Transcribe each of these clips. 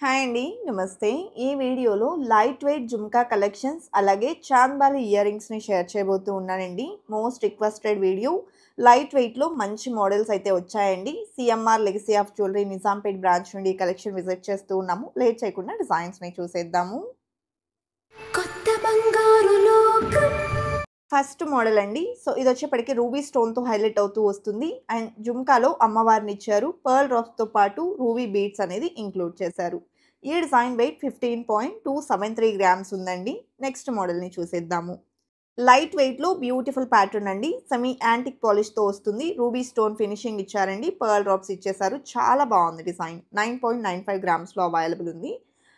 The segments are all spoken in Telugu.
హాయ్ అండి. నమస్తే. ఈ వీడియోలో లైట్ వెయిట్ జుమ్కా కలెక్షన్స్ అలాగే చాంద్బాలి ఇయర్ రింగ్స్‌ని షేర్ చేయబోతూ ఉన్నానండి. Most requested video. లైట్ వెయిట్‌లో మంచి మోడల్స్ అయితే వచ్చాయండి. CMR legacy of jewellery Nizampet branch నుండి కలెక్షన్ విజిట్ చేస్తూ ఉన్నాము. లేట్ చేయకుండా డిజైన్స్‌ని చూసేద్దాము. కొత్త బంగారు లోకం ఫస్ట్ మోడల్ అండి. సో ఇది వచ్చేప్పటికి రూబీ స్టోన్‌తో హైలైట్ అవుతూ వస్తుంది. అండ్ జుమ్కాలో అమ్మవారిని ఇచ్చారు. పర్ల్ డ్రాప్స్‌తో పాటు రూబీ బీడ్స్ అనేది ఇంక్లూడ్ చేశారు. ఈ డిజైన్ వెయిట్ 15.273 గ్రామ్స్ ఉందండి. నెక్స్ట్ మోడల్‌ని చూసేద్దాము. లైట్ వెయిట్‌లో బ్యూటిఫుల్ ప్యాటర్న్ అండి. సెమీ యాంటిక్ పాలిష్‌తో వస్తుంది. రూబీ స్టోన్ ఫినిషింగ్ ఇచ్చారండి. పర్ల్ డ్రాప్స్ ఇచ్చేసారు. చాలా బాగుంది డిజైన్. 9.95 గ్రామ్స్‌లో అవైలబుల్ ఉంది.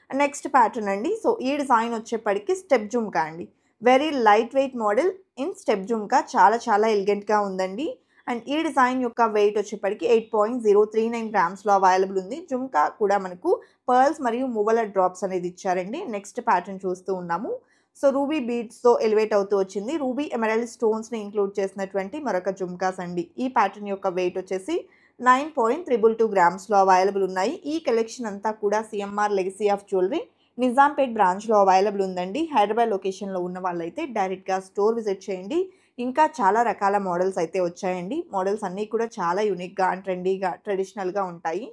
నెక్స్ట్ ప్యాటర్న్ అండి. సో ఈ డిజైన్ వచ్చేప్పటికి స్టెప్ జుమ్కా అండి. Very light weight model in step jhumka చాలా ఎలిగెంట్‌గా ఉందండి. అండ్ ఈ డిజైన్ యొక్క వెయిట్ వచ్చేప్పటికి 8.039 గ్రామ్స్‌లో అవైలబుల్ ఉంది. జుమ్కా కూడా మనకు పర్ల్స్ మరియు మువ్వల డ్రాప్స్ అనేది ఇచ్చారండి. నెక్స్ట్ ప్యాటర్న్ చూస్తూ ఉన్నాము. సో రూబీ బీడ్స్‌తో ఎలివేట్ అవుతూ వచ్చింది. రూబీ ఎమరాల్డ్ స్టోన్స్‌ని ఇంక్లూడ్ చేసినటువంటి మరొక జుమ్కాస్ అండి. ఈ ప్యాటర్న్ యొక్క వెయిట్ వచ్చేసి 9.222 గ్రామ్స్‌లో అవైలబుల్ ఉన్నాయి. ఈ కలెక్షన్ అంతా కూడా CMR legacy of jewellery Nizampet బ్రాంచ్‌లో అవైలబుల్ ఉందండి. హైదరాబాద్ లొకేషన్‌లో ఉన్న వాళ్ళైతే డైరెక్ట్‌గా స్టోర్ విజిట్ చేయండి. ఇంకా చాలా రకాల మోడల్స్ అయితే వచ్చాయండి. మోడల్స్ అన్నీ కూడా చాలా యూనిక్‌గా అండ్ ట్రెండీగా, ట్రెడిషనల్‌గా ఉంటాయి.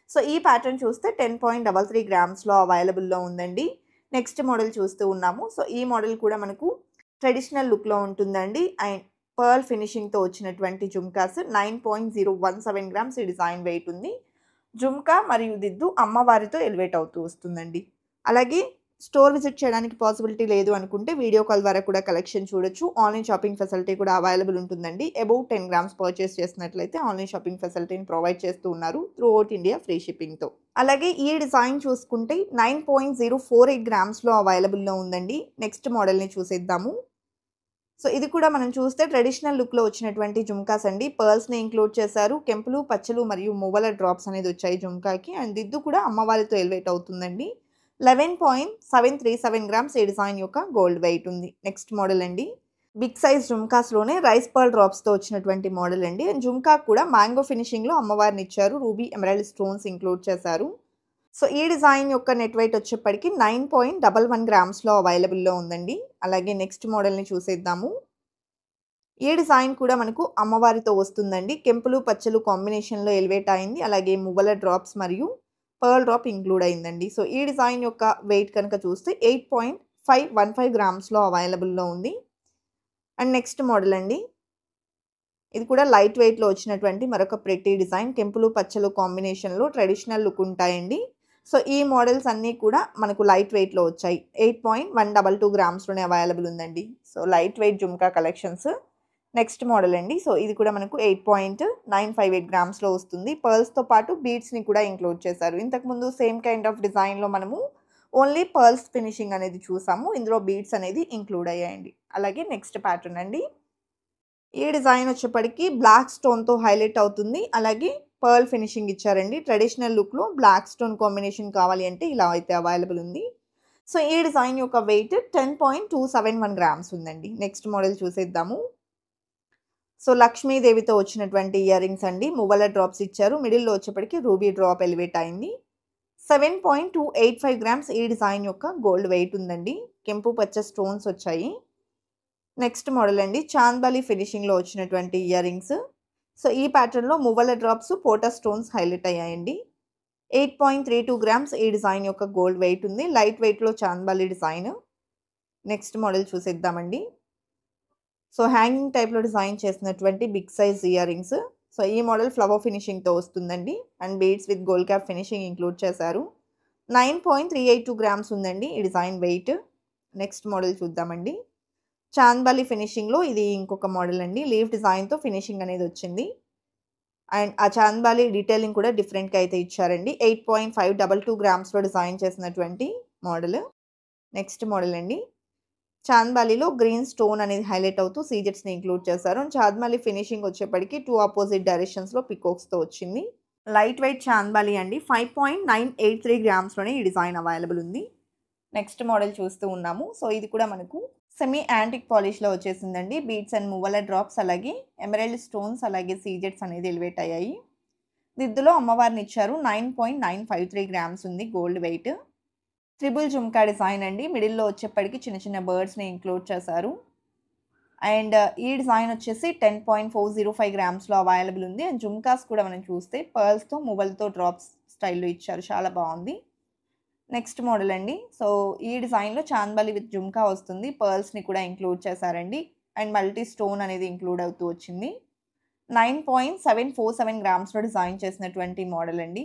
సో ఈ ప్యాటర్న్ చూస్తే 10.33 గ్రామ్స్‌లో అవైలబుల్‌లో ఉందండి. నెక్స్ట్ మోడల్ చూస్తూ ఉన్నాము. సో ఈ మోడల్ కూడా మనకు ట్రెడిషనల్ లుక్‌లో ఉంటుందండి. అండ్ పర్ల్ ఫినిషింగ్‌తో వచ్చినటువంటి జుమ్కాస్ 9.017 గ్రామ్స్ ఈ డిజైన్ వెయిట్ ఉంది. జుమ్కా మరియు దిద్దు అమ్మవారితో ఎలివేట్ అవుతూ వస్తుందండి. అలాగే స్టోర్ విజిట్ చేయడానికి పాసిబిలిటీ లేదు అనుకుంటే వీడియో కాల్ ద్వారా కూడా కలెక్షన్ చూడొచ్చు. ఆన్‌లైన్ షాపింగ్ ఫెసిలిటీ కూడా అవైలబుల్ ఉంటుందండి. అబోవ్ 10 గ్రామ్స్ పర్చేస్ చేసినట్లయితే ఆన్‌లైన్ షాపింగ్ ఫెసిలిటీని ప్రొవైడ్ చేస్తూ ఉన్నారు. త్రూఅవుట్ ఇండియా ఫ్రీ షిప్పింగ్‌తో. అలాగే ఈ డిజైన్ చూసుకుంటే 9.048 గ్రామ్స్‌లో అవైలబుల్‌లో ఉందండి. నెక్స్ట్ మోడల్‌ని చూసేద్దాము. సో ఇది కూడా మనం చూస్తే ట్రెడిషనల్ లుక్‌లో వచ్చినటువంటి జుమ్కాస్ అండి. పర్ల్స్‌ని ఇంక్లూడ్ చేశారు. కెంపులు, పచ్చలు మరియు మువ్వల డ్రాప్స్ అనేది వచ్చాయి జుమ్కాకి. అండ్ దిద్దు కూడా అమ్మవారితో ఎలివేట్ అవుతుందండి. 11.737 గ్రామ్స్ ఈ డిజైన్ యొక్క గోల్డ్ వెయిట్ ఉంది. నెక్స్ట్ మోడల్ అండి. బిగ్ సైజ్ జుమ్కాస్‌లోనే రైస్ పర్ల్ డ్రాప్స్‌తో వచ్చినటువంటి మోడల్ అండి. అండ్ జుమ్కా కూడా మ్యాంగో ఫినిషింగ్‌లో అమ్మవారిని ఇచ్చారు. రూబీ ఎమరాల్డ్ స్టోన్స్ ఇంక్లూడ్ చేశారు. సో ఈ డిజైన్ యొక్క నెట్ వెయిట్ వచ్చేప్పటికి 9.11 గ్రామ్స్‌లో అవైలబుల్‌లో ఉందండి. అలాగే నెక్స్ట్ మోడల్‌ని చూసేద్దాము. ఈ డిజైన్ కూడా మనకు అమ్మవారితో వస్తుందండి. కెంపులు, పచ్చలు కాంబినేషన్‌లో ఎలివేట్ అయింది. అలాగే మువ్వల డ్రాప్స్ మరియు పర్ల్ డ్రాప్ ఇంక్లూడ్ అయిందండి. సో ఈ డిజైన్ యొక్క వెయిట్ కనుక చూస్తే 8.515 గ్రామ్స్‌లో అవైలబుల్‌లో ఉంది. అండ్ నెక్స్ట్ మోడల్ అండి. ఇది కూడా లైట్ వెయిట్‌లో వచ్చినటువంటి మరొక ప్రెట్టి డిజైన్. కెంపులు, పచ్చలు కాంబినేషన్‌లో ట్రెడిషనల్ లుక్ ఉంటాయండి. సో ఈ మోడల్స్ అన్నీ కూడా మనకు లైట్ వెయిట్‌లో వచ్చాయి. 8.122 గ్రామ్స్‌లోనే అవైలబుల్ ఉందండి. So light weight jhumka collections. Next model అండి. సో ఇది కూడా మనకు 8.958 గ్రామ్స్‌లో వస్తుంది. పర్ల్స్‌తో పాటు బీడ్స్‌ని కూడా ఇంక్లూడ్ చేశారు. ఇంతకుముందు సేమ్ కైండ్ ఆఫ్ డిజైన్‌లో మనము ఓన్లీ పర్ల్స్ ఫినిషింగ్ అనేది చూసాము. ఇందులో బీడ్స్ అనేది ఇంక్లూడ్ అయ్యాయండి. అలాగే నెక్స్ట్ ప్యాటర్న్ అండి. ఈ డిజైన్ వచ్చేప్పటికి బ్లాక్ స్టోన్‌తో హైలైట్ అవుతుంది. అలాగే పర్ల్ ఫినిషింగ్ ఇచ్చారండి. ట్రెడిషనల్ లుక్‌లో బ్లాక్ స్టోన్ కాంబినేషన్ కావాలి అంటే ఇలా అయితే అవైలబుల్ ఉంది. సో ఈ డిజైన్ యొక్క వెయిట్ 10.271 గ్రామ్స్ ఉందండి. నెక్స్ట్ మోడల్ చూసేద్దాము. సో లక్ష్మీదేవితో వచ్చినటువంటి ఇయర్ రింగ్స్ అండి. మువ్వల డ్రాప్స్ ఇచ్చారు. మిడిల్‌లో వచ్చేప్పటికి రూబీ డ్రాప్ ఎలివేట్ అయింది. 7.285 గ్రామ్స్ ఈ డిజైన్ యొక్క గోల్డ్ వెయిట్ ఉందండి. కెంపు పచ్చ స్టోన్స్ వచ్చాయి. నెక్స్ట్ మోడల్ అండి. చాంద్బాలి ఫినిషింగ్‌లో వచ్చినటువంటి ఇయర్ రింగ్స్. సో ఈ ప్యాటర్న్‌లో మువ్వల డ్రాప్స్, పోటా స్టోన్స్ హైలైట్ అయ్యాయండి. 8.32 గ్రామ్స్ ఈ డిజైన్ యొక్క గోల్డ్ వెయిట్ ఉంది. లైట్ వెయిట్‌లో చాంద్బాలి డిజైన్. నెక్స్ట్ మోడల్ చూసేద్దామండి. సో హ్యాంగింగ్ టైప్‌లో డిజైన్ చేసినటువంటి big size earrings. So ఈ మోడల్ ఫ్లవర్ ఫినిషింగ్‌తో వస్తుందండి. And beads with gold cap finishing include చేశారు. 9.382 గ్రామ్స్ ఉందండి ఈ డిజైన్ వెయిట్. నెక్స్ట్ మోడల్ చూద్దామండి. చాంద్బాలి ఫినిషింగ్‌లో ఇది ఇంకొక మోడల్ అండి. లీఫ్ డిజైన్‌తో ఫినిషింగ్ అనేది వచ్చింది. అండ్ ఆ చాంద్బాలి డీటెయిలింగ్ కూడా డిఫరెంట్‌గా అయితే ఇచ్చారండి. 8.522 గ్రామ్స్‌లో డిజైన్ చేసినటువంటి మోడల్. నెక్స్ట్ మోడల్ అండి. చాంద్బాలిలో గ్రీన్ స్టోన్ అనేది హైలైట్ అవుతూ సీజెట్స్‌ని ఇంక్లూడ్ చేశారు. అండ్ చాంద్బాలి ఫినిషింగ్ వచ్చేప్పటికి 2 అపోజిట్ డైరెక్షన్స్‌లో పికాక్స్‌తో వచ్చింది. లైట్ వెయిట్ చాంద్బాలి అండి. 5.983 గ్రామ్స్‌లోనే ఈ డిజైన్ అవైలబుల్ ఉంది. నెక్స్ట్ మోడల్ చూస్తూ ఉన్నాము. సో ఇది కూడా మనకు సెమీ యాంటిక్ పాలిష్‌లో వచ్చేసిందండి. బీడ్స్ అండ్ మువ్వల డ్రాప్స్ అలాగే ఎమరాల్డ్ స్టోన్స్ అలాగే సీజెట్స్ అనేది ఎలివేట్ అయ్యాయి. దిద్దులో అమ్మవారిని ఇచ్చారు. 9.953 గ్రామ్స్ ఉంది gold weight. Triple jhumka design అండి. మిడిల్‌లో వచ్చేప్పటికి చిన్న చిన్న బర్డ్స్‌ని ఇంక్లూడ్ చేశారు. అండ్ ఈ డిజైన్ వచ్చేసి 10.405 గ్రామ్స్‌లో అవైలబుల్ ఉంది. అండ్ జుమ్కాస్ కూడా మనం చూస్తే పర్ల్స్‌తో మువ్వలతో డ్రాప్స్ స్టైల్‌లో ఇచ్చారు. చాలా బాగుంది. నెక్స్ట్ మోడల్ అండి. సో ఈ డిజైన్‌లో చాంద్బాలి విత్ జుమ్కా వస్తుంది. పర్ల్స్‌ని కూడా ఇంక్లూడ్ చేశారండి. అండ్ మల్టీ స్టోన్ అనేది ఇంక్లూడ్ అవుతూ వచ్చింది. 9.747 గ్రామ్స్‌లో డిజైన్ చేసినటువంటి మోడల్ అండి.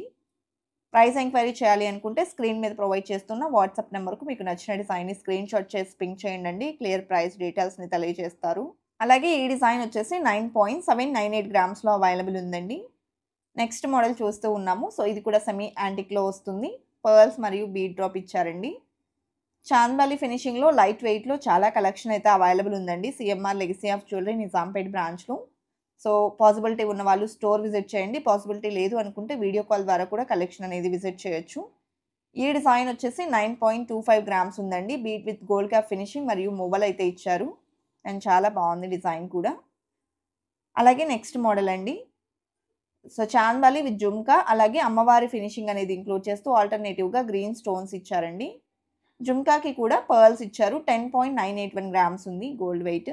ప్రైస్ ఎంక్వైరీ చేయాలి అనుకుంటే స్క్రీన్ మీద ప్రొవైడ్ చేస్తున్న వాట్సాప్ నెంబర్‌కు మీకు నచ్చిన డిజైన్‌ని స్క్రీన్‌షాట్ చేసి పింక్ చేయండి. క్లియర్ ప్రైస్ డీటెయిల్స్‌ని తెలియజేస్తారు. అలాగే ఈ డిజైన్ వచ్చేసి 9.798 గ్రామ్స్‌లో అవైలబుల్ ఉందండి. నెక్స్ట్ మోడల్ చూస్తూ ఉన్నాము. సో ఇది కూడా సెమీ యాంటిక్‌లో వస్తుంది. పర్ల్స్ మరియు బీడ్ డ్రాప్ ఇచ్చారండి. చాంద్బాలి ఫినిషింగ్‌లో లైట్ వెయిట్‌లో చాలా కలెక్షన్ అయితే అవైలబుల్ ఉందండి. CMR legacy of jewellery Nizampet బ్రాంచ్‌లో. సో పాసిబిలిటీ ఉన్న వాళ్ళు స్టోర్ విజిట్ చేయండి. పాసిబిలిటీ లేదు అనుకుంటే వీడియో కాల్ ద్వారా కూడా కలెక్షన్ అనేది విజిట్ చేయొచ్చు. ఈ డిజైన్ వచ్చేసి 9.25 గ్రామ్స్ ఉందండి. Beat with gold cap finishing మరియు మువ్వలు అయితే ఇచ్చారు. అండ్ చాలా బాగుంది డిజైన్ కూడా. అలాగే నెక్స్ట్ మోడల్ అండి. సో చాంద్బాలి విత్ జుమ్కా అలాగే అమ్మవారి ఫినిషింగ్ అనేది ఇంక్లూడ్ చేస్తూ ఆల్టర్నేటివ్‌గా గ్రీన్ స్టోన్స్ ఇచ్చారండి. జుమ్కాకి కూడా పర్ల్స్ ఇచ్చారు. 10.981 గ్రామ్స్ ఉంది గోల్డ్ వెయిట్.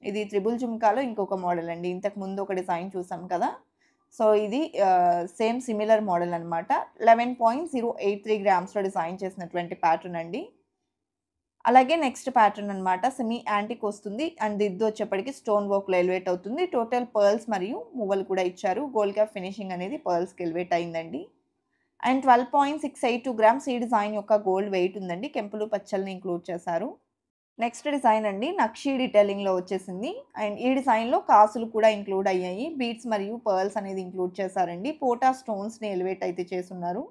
ఇది త్రిబుల్ జుమ్కాలో ఇంకొక మోడల్ అండి. ఇంతకు ముందు ఒక డిజైన్ చూసాం కదా! సో ఇది సేమ్ సిమిలర్ మోడల్ అనమాట. 11.083 గ్రామ్స్‌లో డిజైన్ చేసినటువంటి ప్యాటర్న్ అండి. అలాగే నెక్స్ట్ ప్యాటర్న్ అనమాట. సెమీ యాంటిక్ వస్తుంది. అండ్ దిద్దు వచ్చేప్పటికి స్టోన్ వర్క్‌లో ఎలివేట్ అవుతుంది. టోటల్ పర్ల్స్ మరియు మువ్వలు కూడా ఇచ్చారు. గోల్డ్ క్యాప్ ఫినిషింగ్ అనేది పర్ల్స్‌కి ఎలివేట్ అయిందండి. అండ్ 12.682 గ్రామ్స్ ఈ డిజైన్ యొక్క గోల్డ్ వెయిట్ ఉందండి. కెంపులు పచ్చల్ని ఇంక్లూడ్ చేశారు. నెక్స్ట్ డిజైన్ అండి. నక్షీ డీటెయిలింగ్‌లో వచ్చేసింది. అండ్ ఈ డిజైన్‌లో కాసులు కూడా ఇంక్లూడ్ అయ్యాయి. బీడ్స్ మరియు పర్ల్స్ అనేది ఇంక్లూడ్ చేశారండి. పోటా స్టోన్స్‌ని ఎలివేట్ అయితే చేసున్నారు.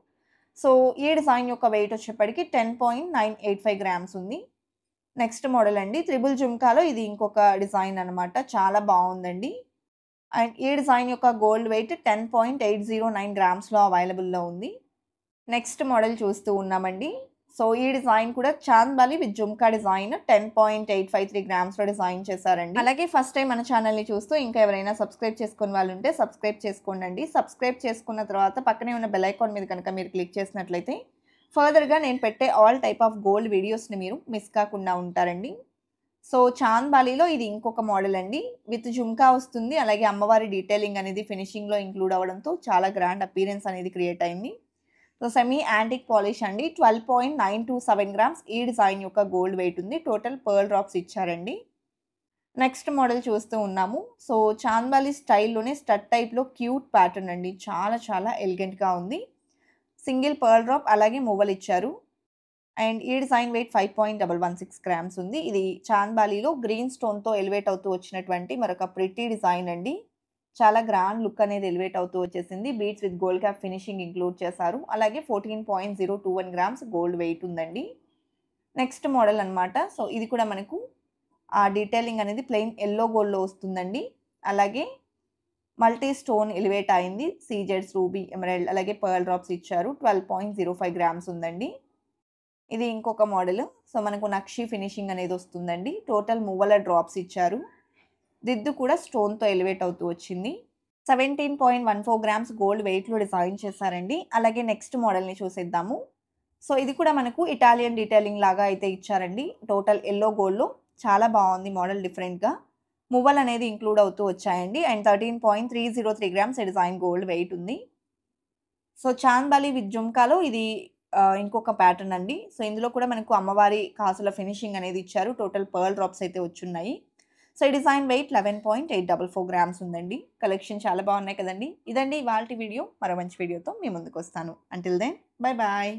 సో ఈ డిజైన్ యొక్క వెయిట్ వచ్చేప్పటికి 10.985 గ్రామ్స్ ఉంది. నెక్స్ట్ మోడల్ అండి. త్రిబుల్ జుమ్కాలో ఇది ఇంకొక డిజైన్ అనమాట. చాలా బాగుందండి. అండ్ ఈ డిజైన్ యొక్క గోల్డ్ వెయిట్ 10.809 గ్రామ్స్‌లో అవైలబుల్‌లో ఉంది. నెక్స్ట్ మోడల్ చూస్తూ ఉన్నామండి. సో ఈ డిజైన్ కూడా చాంద్బాలి విత్ జుమ్కా డిజైన్ 10.853 గ్రామ్స్‌లో డిజైన్ చేశారండి. అలాగే ఫస్ట్ టైం మన ఛానల్‌ని చూస్తూ ఇంకా ఎవరైనా సబ్స్క్రైబ్ చేసుకోని వాళ్ళు ఉంటే సబ్స్క్రైబ్ చేసుకోండి. సబ్స్క్రైబ్ చేసుకున్న తర్వాత పక్కనే ఉన్న బెల్ ఐకాన్ మీద కనుక మీరు క్లిక్ చేసినట్లయితే ఫర్దర్‌గా నేను పెట్టే ఆల్ టైప్ ఆఫ్ గోల్డ్ వీడియోస్‌ని మీరు మిస్ కాకుండా ఉంటారండి. సో చాంద్బాలిలో ఇది ఇంకొక మోడల్ అండి. విత్ జుమ్కా వస్తుంది. అలాగే అమ్మవారి డీటెయిలింగ్ అనేది ఫినిషింగ్‌లో ఇంక్లూడ్ అవ్వడంతో చాలా గ్రాండ్ అపియరెన్స్ అనేది క్రియేట్ అయింది. సో సెమీ యాంటిక్ పాలిష్ అండి. 12.927 గ్రామ్స్ ఈ డిజైన్ యొక్క గోల్డ్ వెయిట్ ఉంది. టోటల్ పర్ల్ డ్రాప్స్ ఇచ్చారండి. నెక్స్ట్ మోడల్ చూస్తూ ఉన్నాము. సో చాంద్బాలి స్టైల్‌లోనే స్టడ్ టైప్‌లో క్యూట్ ప్యాటర్న్ అండి. చాలా చాలా ఎలిగెంట్‌గా ఉంది. సింగిల్ పర్ల్ డ్రాప్ అలాగే మువ్వలు ఇచ్చారు. అండ్ ఈ డిజైన్ వెయిట్ 5.116 గ్రామ్స్ ఉంది. ఇది చాంద్బాలిలో గ్రీన్ స్టోన్‌తో ఎలివేట్ అవుతూ వచ్చినటువంటి మరొక ప్రిటీ డిజైన్ అండి. చాలా గ్రాండ్ లుక్ అనేది ఎలివేట్ అవుతూ వచ్చేసింది. Beads with gold cap finishing include చేశారు. అలాగే 14.021 గ్రామ్స్ గోల్డ్ వెయిట్ ఉందండి. నెక్స్ట్ మోడల్ అనమాట. సో ఇది కూడా మనకు ఆ డీటెయిలింగ్ అనేది ప్లెయిన్ యెల్లో గోల్డ్‌లో వస్తుందండి. అలాగే మల్టీ స్టోన్ ఎలివేట్ అయింది. సీజెడ్స్, రూబీ, ఎమరాల్డ్ అలాగే పర్ల్ డ్రాప్స్ ఇచ్చారు. 12.05 గ్రామ్స్ ఉందండి. ఇది ఇంకొక మోడల్. సో మనకు నక్షీ ఫినిషింగ్ అనేది వస్తుందండి. టోటల్ మువ్వల డ్రాప్స్ ఇచ్చారు. దిద్దు కూడా స్టోన్‌తో ఎలివేట్ అవుతూ వచ్చింది. 17.14 గ్రామ్స్ గోల్డ్ వెయిట్‌లో డిజైన్ చేశారండి. అలాగే నెక్స్ట్ మోడల్‌ని చూసేద్దాము. సో ఇది కూడా మనకు ఇటాలియన్ డీటెయిలింగ్ లాగా అయితే ఇచ్చారండి. టోటల్ యెల్లో గోల్డ్‌లో చాలా బాగుంది మోడల్ డిఫరెంట్‌గా. మువ్వలు అనేది ఇంక్లూడ్ అవుతూ వచ్చాయండి. And 13.303 grams design gold weight ఉంది. సో చాంద్బాలి విత్ జుమ్కాలో ఇది ఇంకొక ప్యాటర్న్ అండి. సో ఇందులో కూడా మనకు అమ్మవారి కాసుల ఫినిషింగ్ అనేది ఇచ్చారు. టోటల్ పర్ల్ డ్రాప్స్ అయితే వచ్చున్నాయి. సో ఈ డిజైన్ వెయిట్ 11.844 గ్రామ్స్ ఉందండి. కలెక్షన్ చాలా బాగున్నాయి కదండి. ఇదండి ఇవాల్టి వీడియో. మరో మంచి వీడియోతో మీ ముందుకు వస్తాను. Until then bye bye.